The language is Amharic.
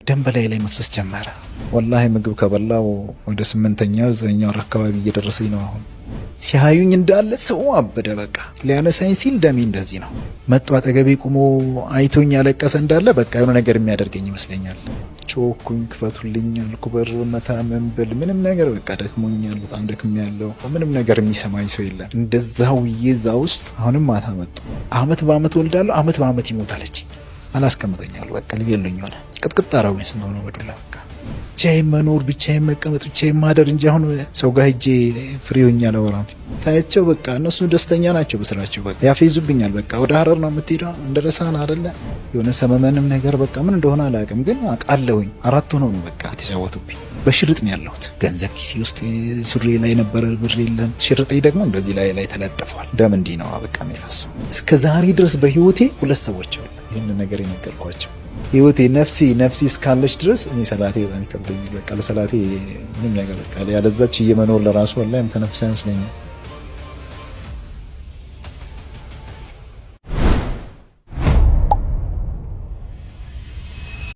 ደም በላይ ላይ መፍሰስ ጀመረ። ወላሂ ምግብ ከበላው ወደ 8ኛው 9ኛው አካባቢ እየደረሰኝ ነው። አሁን ሲያዩኝ እንዳለ ሰው አበደ። በቃ ሊያነሳኝ ሲል ደሜ እንደዚህ ነው። መጥቶ አጠገቤ ቁሞ አይቶኝ ያለቀሰ እንዳለ በቃ የሆነ ነገር የሚያደርገኝ ይመስለኛል። ጮኩኝ፣ ክፈቱልኝ አልኩ። በር መታ መንበል ምንም ነገር በቃ ደክሞኛል፣ በጣም ደክሜያለሁ። ምንም ነገር የሚሰማኝ ሰው የለም። እንደዛው ይዛ ውስጥ አሁንም ማታ መጡ። አመት በአመት ወልዳለሁ፣ አመት በአመት ይሞታለች። አላስቀምጠኛል በቃ ሊገሉኝ ሆነ። ቅጥቅጥ አረጉኝ። ስንሆነ በዱላ በቃ ብቻዬን መኖር፣ ብቻዬን መቀመጥ፣ ብቻዬን ማደር እንጂ አሁን ሰው ጋር ሄጄ ፍሪ ሆኜ አላወራም። ታያቸው በቃ እነሱ ደስተኛ ናቸው በስራቸው። በቃ ያፌዙብኛል። በቃ ወደ ሀረር ነው የምትሄደው እንደረሳን አይደለ የሆነ ሰመመንም ነገር በቃ ምን እንደሆነ አላውቅም፣ ግን አውቃለሁኝ 4 ሆነው ነው በቃ ተጫወቱብኝ። በሽርጥ ነው ያለሁት። ገንዘብ ኪሴ ውስጥ ሱሪ ላይ ነበረ፣ ብር የለም። ሽርጤ ደግሞ እንደዚህ ላይ ተለጥፏል። ደም እንዲህ ነው በቃ የሚፈሰው። እስከ ዛሬ ድረስ በህይወቴ 2 ሰዎች አሉ ይህን ነገር የነገርኳቸው። ህይወቴ ነፍሲ እስካለች ድረስ እኔ ሰላቴ በጣም ይከብደኛል። በቃ ለሰላቴ ምንም ነገር በቃ ያለዛች እየመኖር ለራሱ ወላሂ ተነፍሳ አይመስለኝም።